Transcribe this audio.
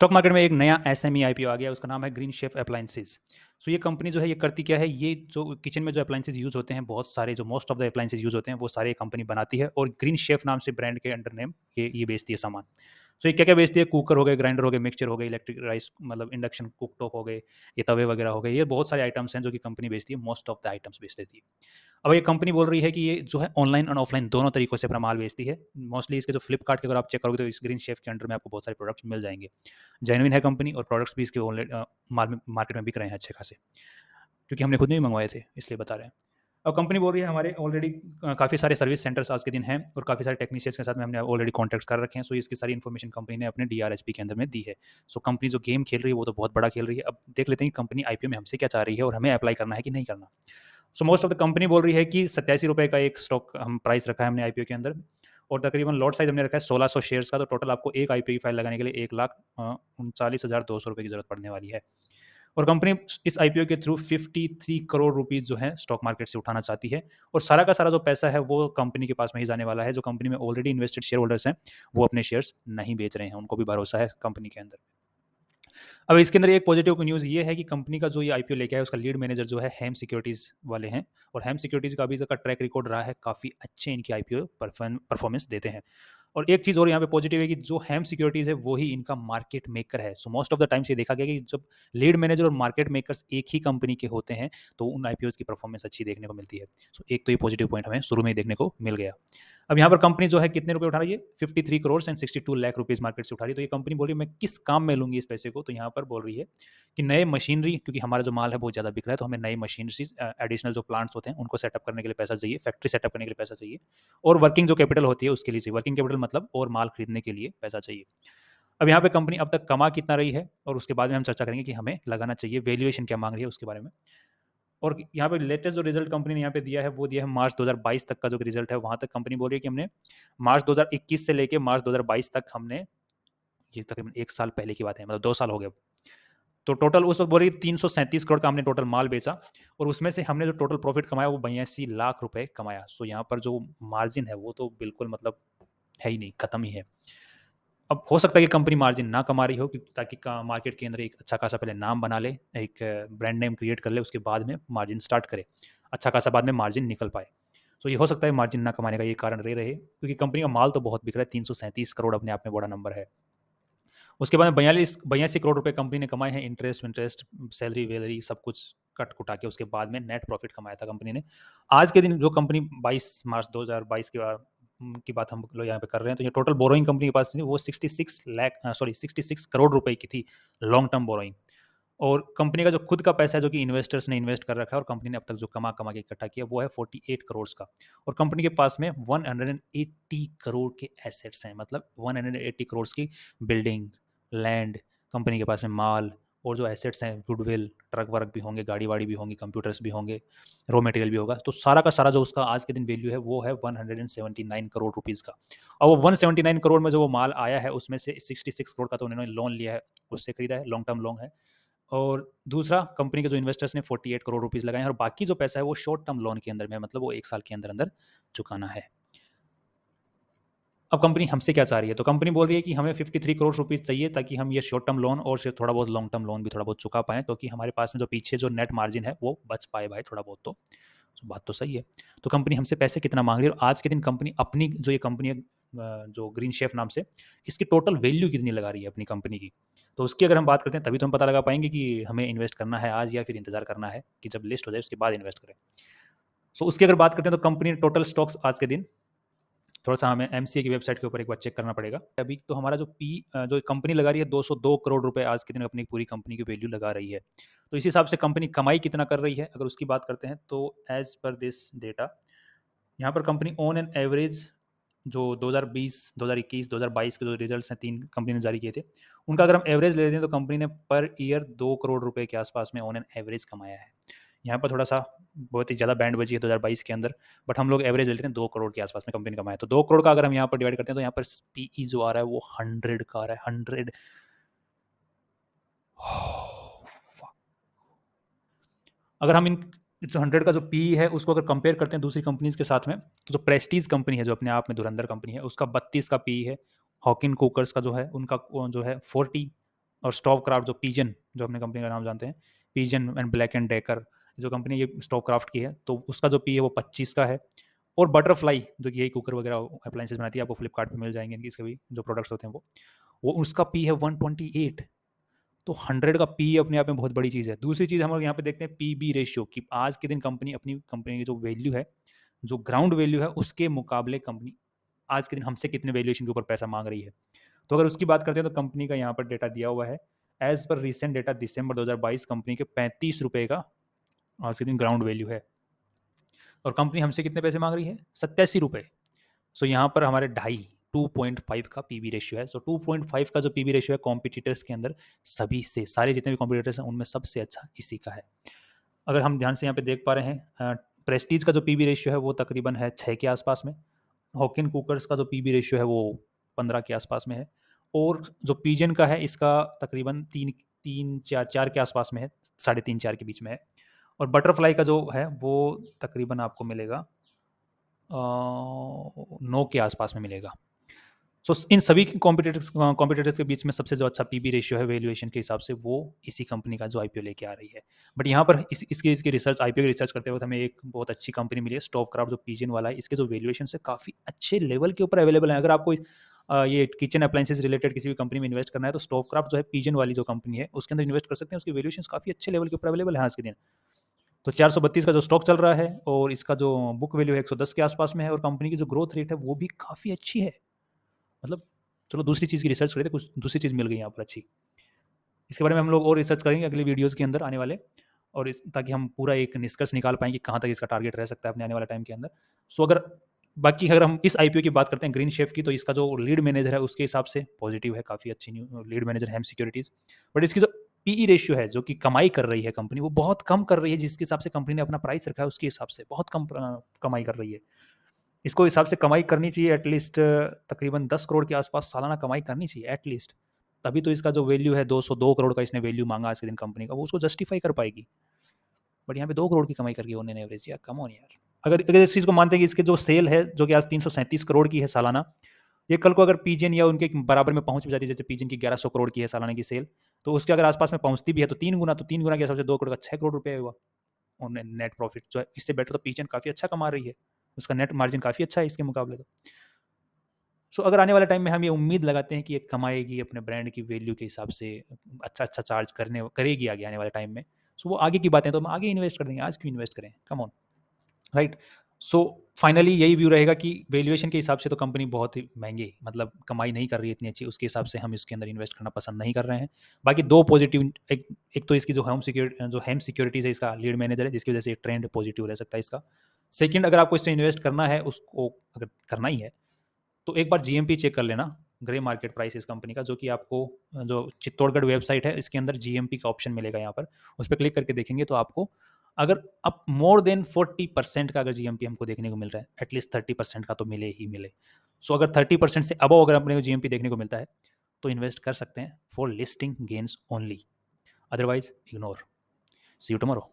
Stock market में एक नया एसएमई आईपीओ आ गया, उसका नाम है ग्रीन शेफ अप्लायंसेस। सो ये कंपनी जो है ये करती क्या है, ये जो किचन में जो अप्लायंसेस यूज होते हैं, बहुत सारे जो most of the appliances use होते हैं वो सारे कंपनी बनाती है, और ग्रीन शेफ नाम से ब्रांड के अंडर नेम ये बेचती है सामान। सो ये क्या क्या बेचती है, कुकर हो गए, ग्राइंडर हो गए, मिक्सचर हो गए, इलेक्ट्रिक राइस मतलब इंडक्शन कुक टॉप हो गए, ये तवे वगैरह हो गए, ये बहुत सारे आइटम्स हैं जो कि कंपनी बेचती है, मोस्ट ऑफ द आइटम्स बेच देती है। अब ये कंपनी बोल रही है कि ये जो है ऑनलाइन और ऑफलाइन दोनों तरीकों से अपना माल बेचती है। मोस्टली इसके जो फ्लिपकार्ट के अगर आप चेक करोगे तो इस ग्रीन शेफ के अंडर में आपको बहुत सारे प्रोडक्ट्स मिल जाएंगे। जेन्युइन है कंपनी, और प्रोडक्ट्स भी इसके ऑनलाइन मार्केट में बिक रहे हैं अच्छे खासे, क्योंकि हमने खुद नहीं मंगवाए थे, इसलिए बता रहे हैं। अब कंपनी बोल रही है हमारे ऑलरेडी काफ़ी सारे सर्विस सेंटर्स आज के दिन हैं, और काफ़ी सारे टेक्नीशियंस के साथ में हमने ऑलरेडी कॉन्टैक्ट्स कर रखे हैं। सो इसकी सारी इन्फॉर्मेशन कंपनी ने अपने डीआरएसपी के अंदर में दी है। सो कंपनी जो गेम खेल रही है वो तो बहुत बड़ा खेल रही है। अब देख लेते हैं कि कंपनी आईपीओ में हमसे क्या चाह रही है और हमें अप्लाई करना है कि नहीं करना। So most of the company बोल रही है कि 87 रुपये का एक स्टॉक हम प्राइस रखा है हमने आईपीओ के अंदर, और तकरीबन लॉट साइज हमने रखा है 1600 शेयर्स का। तो टोटल आपको एक आईपीओ की फाइल लगाने के लिए 1,39,200 रुपये की जरूरत पड़ने वाली है। और कंपनी इस आईपीओ के थ्रू 53 करोड़ रुपीज जो है स्टॉक मार्केट से उठाना चाहती है, और सारा का सारा जो पैसा है वो कंपनी के पास में ही जाने वाला है। जो कंपनी में ऑलरेडी इन्वेस्टेड शेयर होल्डर्स हैं वो अपने शेयर्स नहीं बेच रहे हैं, उनको भी भरोसा है कंपनी के अंदर। अब इसके अंदर एक पॉजिटिव न्यूज़ ये है कि कंपनी का जो ये आईपीओ लेके आया उसका लीड मैनेजर जो है हेम सिक्योरिटीज़ वाले हैं, और हेम सिक्योरिटीज़ का अभी तक का ट्रैक रिकॉर्ड रहा है, काफ़ी अच्छे इनके आईपीओ परफॉर्मेंस देते हैं। और एक चीज़ और यहाँ पे पॉजिटिव है कि जो हेम सिक्योरिटीज़ है वो ही इनका मार्केट मेकर है। So most of the times ये देखा गया कि जब लीड मैनेजर और मार्केट मेकर्स एक ही कंपनी के होते हैं तो उन आईपीओ की परफॉर्मेंस अच्छी देखने को मिलती है। सो एक तो ये पॉजिटिव पॉइंट हमें शुरू में ही देखने को मिल गया। अब यहाँ पर कंपनी जो है कितने रुपए उठा रही है, 53 crore and 62 lakh rupees market से उठा रही है। तो ये कंपनी बोल रही है मैं किस काम में लूंगी इस पैसे को, तो यहाँ पर बोल रही है कि नए मशीनरी, क्योंकि हमारा जो माल है बहुत ज़्यादा बिक रहा है, तो हमें नई मशीनरी एडिशनल जो प्लांट्स होते हैं उनको सेटअप करने के लिए पैसा चाहिए, फैक्ट्री सेटअप करने के लिए पैसा चाहिए, और वर्किंग जो कैपिटल होती है उसके लिए चाहिए। वर्किंग कैपिटल मतलब और माल खरीदने के लिए पैसा चाहिए। अब यहाँ पे कंपनी अब तक कमा कितना रही है, और उसके बाद में हम चर्चा करेंगे कि हमें लगाना चाहिए, वैल्यूएशन क्या मांग रही है उसके बारे में। और यहाँ पे लेटेस्ट जो रिजल्ट कंपनी ने यहाँ पे दिया है वो दिया है मार्च 2022 तक का जो रिजल्ट है। वहां तक कंपनी बोल रही है कि हमने मार्च 2021 से लेके मार्च 2022 तक हमने, ये तकरीबन एक साल पहले की बात है, मतलब 2 साल हो गए। तो टोटल उस वक्त बोल रही 337 करोड़ का हमने टोटल माल बेचा, और उसमें से हमने जो टोटल प्रॉफिट कमाया वो 82 लाख रुपए कमाया। सो यहाँ पर जो मार्जिन है वो तो बिल्कुल मतलब है ही नहीं, खत्म ही है। अब हो सकता है कि कंपनी मार्जिन ना कमा रही हो, ताकि मार्केट के अंदर एक अच्छा खासा पहले नाम बना ले, एक ब्रांड नेम क्रिएट कर ले, उसके बाद में मार्जिन स्टार्ट करे, अच्छा खासा बाद में मार्जिन निकल पाए। तो ये हो सकता है मार्जिन ना कमाने का ये कारण रहे, क्योंकि कंपनी का माल तो बहुत बिक रहा है, 337 करोड़ अपने आप में बड़ा नंबर है। उसके बाद में 82 करोड़ रुपए कंपनी ने कमाए हैं, इंटरेस्ट इंटरेस्ट सैलरी वैलरी सब कुछ कट कुटा के। उसके बाद में नेट प्रॉफिट कमाया था कंपनी ने। आज के दिन जो कंपनी 22 मार्च 2022 की बात हम लोग यहाँ पे कर रहे हैं, तो ये टोटल बोरोइंग कंपनी के पास थी वो 66 करोड़ रुपए की थी, लॉन्ग टर्म बोरोइंग। और कंपनी का जो खुद का पैसा है जो कि इन्वेस्टर्स ने इन्वेस्ट कर रखा है, और कंपनी ने अब तक जो कमा कमा के इकट्ठा किया वो है 48 करोड़ का। और कंपनी के पास में 180 करोड़ के एसेट्स हैं, मतलब 180 करोड़ की बिल्डिंग, लैंड, कंपनी के पास में माल, और जो एसेट्स हैं गुडविल, ट्रक वर्क भी होंगे, गाड़ी वाड़ी भी होंगी, कंप्यूटर्स भी होंगे, रॉ मटेरियल भी होगा। तो सारा का सारा जो उसका आज के दिन वैल्यू है वो है 179 करोड़ रुपीज़ का। और वो 179 करोड़ में जो वो माल आया है उसमें से 66 करोड़ का तो उन्होंने लोन लिया है, उससे खरीदा है, लॉन्ग टर्म लोन है। और दूसरा कंपनी के जो इन्वेस्टर्स ने 48 करोड़ रुपीज़ लगाए हैं, और बाकी जो पैसा है वो शॉर्ट टर्म लोन के अंदर में, मतलब वो एक साल के अंदर अंदर चुकाना है। अब कंपनी हमसे क्या चाह रही है, तो कंपनी बोल रही है कि हमें 53 करोड़ रुपीज़ चाहिए, ताकि हम ये शॉर्ट टर्म लोन और सिर्फ थोड़ा बहुत लॉन्ग टर्म लोन भी थोड़ा बहुत चुका पाएँ, तो कि हमारे पास में जो पीछे जो नेट मार्जिन है वो बच पाए भाई थोड़ा बहुत। तो बात तो सही है। तो कंपनी हमसे पैसे कितना मांग रही है, और आज के दिन कंपनी अपनी जो ये कंपनी है जो ग्रीन शेफ नाम से, इसकी टोटल वैल्यू कितनी लगा रही है अपनी कंपनी की। तो उसकी अगर हम बात करते हैं तभी तो हम पता लगा पाएंगे कि हमें इन्वेस्ट करना है आज, या फिर इंतजार करना है कि जब लिस्ट हो जाए उसके बाद इन्वेस्ट करें। सो उसकी अगर बात करते हैं तो कंपनी टोटल स्टॉक्स आज के दिन, थोड़ा सा हमें एमसीए की वेबसाइट के ऊपर एक बार चेक करना पड़ेगा। अभी तो हमारा जो कंपनी लगा रही है 202 करोड़ रुपए आज के दिन अपनी पूरी कंपनी की वैल्यू लगा रही है। तो इस हिसाब से कंपनी कमाई कितना कर रही है अगर उसकी बात करते हैं, तो एज पर दिस डेटा यहाँ पर कंपनी ऑन एन एवरेज जो 2020, 2021, 2022 के जो रिजल्ट्स हैं 3 कंपनी ने जारी किए थे, उनका अगर हम एवरेज ले लेते हैं तो कंपनी ने पर ईयर 2 करोड़ रुपए के आसपास में ऑन एन एवरेज कमाया है। यहाँ पर थोड़ा सा बहुत ही ज़्यादा बैंड बजी है 2022 के अंदर, बट हम लोग एवरेज लेते हैं 2 करोड़ के आसपास में कंपनी कमाया। तो 2 करोड़ का अगर हम यहाँ पर डिवाइड करते हैं तो यहाँ पर पीई जो आ रहा है वो 100 का आ रहा है, 100। अगर हम इन जो 100 का जो पी है उसको अगर कंपेयर करते हैं दूसरी कंपनीज के साथ में, तो जो प्रेस्टीज कंपनी है जो अपने आप में धुरंधर कंपनी है उसका 32 का पी है। हॉकिन कुकर्स का जो है उनका जो है 40, और स्टॉप क्राफ्ट जो पिजन, जो अपने कंपनी का नाम जानते हैं, pigeon and black and decker जो कंपनी ये स्टॉप क्राफ्ट की है, तो उसका जो पी है वो 25 का है। और बटरफ्लाई जो कि यही कुकर वगैरह अप्लाइंसेस बनाती है, आपको फ्लिपकार्ट पे मिल जाएंगे इनकी सभी जो प्रोडक्ट्स होते हैं वो उसका पी है 128। तो 100 का पी अपने आप में बहुत बड़ी चीज़ है। दूसरी चीज़ हम लोग यहाँ पे देखते हैं पी बी रेशियो, कि आज के दिन कंपनी अपनी कंपनी की जो वैल्यू है, जो ग्राउंड वैल्यू है, उसके मुकाबले कंपनी आज के दिन हमसे कितने वैल्यूएशन के ऊपर पैसा मांग रही है। तो अगर उसकी बात करते हैं तो कंपनी का यहाँ पर डेटा दिया हुआ है। एज पर रिसेंट डेटा दिसंबर 2022 कंपनी के 35 रुपये का आज के दिन ग्राउंड वैल्यू है, और कंपनी हमसे कितने पैसे मांग रही है, 87 रुपये। सो यहाँ पर हमारे 2.5 का पीबी रेशियो है। सो 2.5 का जो पीबी रेशियो है कॉम्पिटिटर्स के अंदर सभी से, सारे जितने भी कॉम्पिटिटर्स हैं उनमें सबसे अच्छा इसी का है। अगर हम ध्यान से यहाँ पे देख पा रहे हैं, प्रेस्टीज का जो पीबी रेशियो है वो तकरीबन है 6 के आसपास में। हॉकिन कुकर्स का जो पीबी रेशियो है वो 15 के आसपास में है। और जो पिजन का है इसका तकरीबन 3 4 के आसपास में है, 3.5 4 के बीच में है। और बटरफ्लाई का जो है वो तकरीबन आपको मिलेगा 9 के आसपास में मिलेगा। सो इन सभी कॉम्पिटिटर्स के बीच में सबसे जो अच्छा पीबी रेशियो है वैल्यूएशन के हिसाब से, वो इसी कंपनी का जो आईपीओ लेके आ रही है। बट यहाँ पर इसकी रिसर्च, आईपीओ की रिसर्च करते वक्त हमें एक बहुत अच्छी कंपनी मिली है, स्टॉपक्राफ्ट, जो पिजन वाला है। इसके जो वैल्यूएशन है काफ़ी अच्छे लेवल के ऊपर अवेलेबल है। अगर आपको ये किचन अप्लाइंसेस रिलेटेड किसी भी कंपनी में इन्वेस्ट करना है तो स्टॉपक्राफ्ट जो है पिजन वाली जो कंपनी है उसके अंदर इन्वेस्ट कर सकते हैं। उसकी वैल्यूएशन काफ़ी अच्छे लेवल के ऊपर अवेलेबल है आज के दिन। तो 432 का जो स्टॉक चल रहा है और इसका जो बुक वैल्यू है 110 के आसपास में है, और कंपनी की जो ग्रोथ रेट है वो भी काफ़ी अच्छी है। मतलब चलो दूसरी चीज़ की रिसर्च करें तो कुछ दूसरी चीज़ मिल गई यहाँ पर अच्छी। इसके बारे में हम लोग और रिसर्च करेंगे अगले वीडियोज़ के अंदर आने वाले, और ताकि हम पूरा एक निष्कर्ष निकाल पाएँ कि कहाँ तक इसका टारगेट रह सकता है अपने आने वाले टाइम के अंदर। सो अगर हम इस आईपीओ की बात करते हैं ग्रीन शेफ की, तो इसका जो लीड मैनेजर है उसके हिसाब से पॉजिटिव है, काफ़ी अच्छी new lead manager Hem securities. But इसकी जो पीई रेशियो है जो कि कमाई कर रही है कंपनी, वो बहुत कम कर रही है। जिसके हिसाब से कंपनी ने अपना प्राइस रखा है उसके हिसाब से बहुत कम कमाई कर रही है। इसको हिसाब से कमाई करनी चाहिए एटलीस्ट तकरीबन 10 करोड़ के आसपास सालाना कमाई करनी चाहिए एटलीस्ट। तभी तो इसका जो वैल्यू है 202 करोड़ का इसने वैल्यू मांगा आज के दिन कंपनी का, वो उसको जस्टिफाई कर पाएगी। बट यहाँ पे 2 करोड़ की कमाई करके उन्होंने एवरेज, यार कम ऑन यार। अगर अगर इस चीज़ को मानते हैं कि इसके जो सेल है जो कि आज 337 करोड़ की है सालाना, ये कल को अगर पीजन या उनके बराबर में पहुंच भी जाती है, जैसे पीजन की 1100 करोड़ की है सालाना की सेल, तो उसके अगर आसपास में पहुंचती भी है तो 3 गुना, तो 3 गुना के हिसाब से 2 करोड़ का 6 करोड़ रुपये हुआ। और नेट प्रॉफिट जो है इससे बेटर तो पीजन काफ़ी अच्छा कमा रही है, उसका नेट मार्जिन काफ़ी अच्छा है इसके मुकाबले तो। सो अगर आने वाले टाइम में हम ये उम्मीद लगाते हैं कि ये कमाएगी अपने ब्रांड की वैल्यू के हिसाब से, अच्छा अच्छा चार्ज करेगी आगे आने वाले टाइम में, सो वो आगे की बातें, तो हम आगे इन्वेस्ट कर देंगे, आज क्यों इन्वेस्ट करें, come on, right. So finally यही व्यू रहेगा कि वैल्यूएशन के हिसाब से तो कंपनी बहुत ही महंगी, मतलब कमाई नहीं कर रही है इतनी अच्छी, उसके हिसाब से हम इसके अंदर इन्वेस्ट करना पसंद नहीं कर रहे हैं। बाकी दो पॉजिटिव, एक तो इसकी जो हेम सिक्योरिटीज है, इसका लीड मैनेजर है, जिसकी वजह से ट्रेंड पॉजिटिव रह सकता है इसका। सेकंड, अगर आपको इससे इन्वेस्ट करना है, उसको अगर करना ही है तो एक बार जीएमपी चेक कर लेना, ग्रे मार्केट प्राइस इस कंपनी का, जो कि आपको जो चित्तौड़गढ़ वेबसाइट है इसके अंदर जीएमपी का ऑप्शन मिलेगा। यहाँ पर उस पर क्लिक करके देखेंगे तो आपको, अगर अब मोर देन 40% का अगर जीएमपी हमको देखने को मिल रहा है, एटलीस्ट 30% का तो मिले ही मिले। सो अगर 30% से अबव अगर अपने को जीएमपी देखने को मिलता है तो इन्वेस्ट कर सकते हैं for listing gains only, otherwise ignore. See you tomorrow.